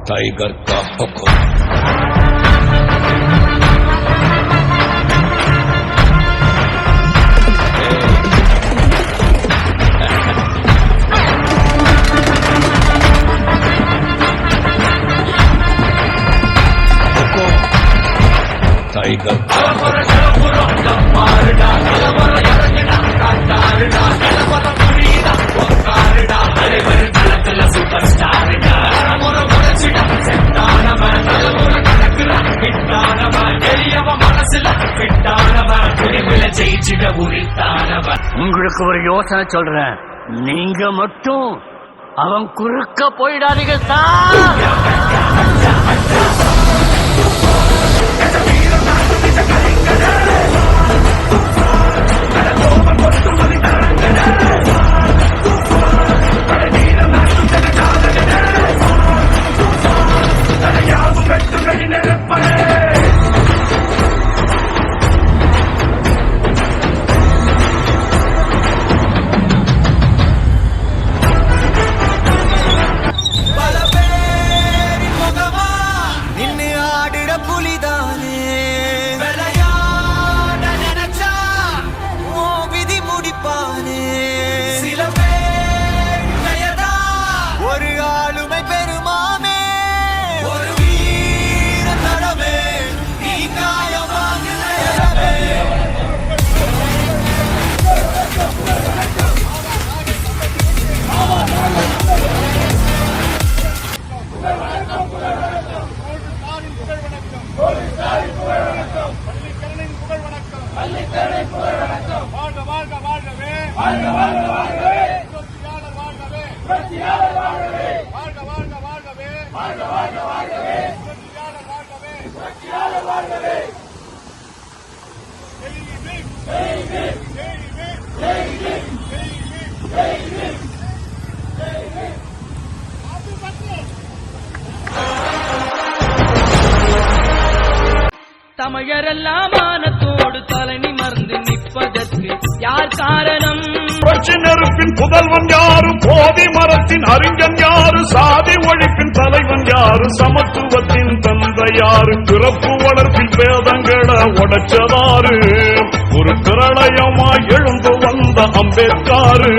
Tiger का हुक्म। Tiger உங்களுக்கு ஒரு யோசனை சொல்றேன், நீங்க மட்டும் அவன் குறுக்க போயிடாதீங்க சார். தமிழரெல்லாம் மானத்தோடு தலை நிமிர்ந்து நிற்பதற்கு யார் காரணம்? நெருப்பின் புதல்வன் யாரு, போதி மரத்தின் அறிஞன் யாரு, சாதி ஒழிப்பின் தலைவன் யாரு, சமத்துவத்தின் தந்தை யாரு, பிறப்பு வளர்ப்பின் பேதங்களை உடைச்சதாரு, ஒரு பிரளயமாய் எழுந்து வந்த அம்பேத்காரு.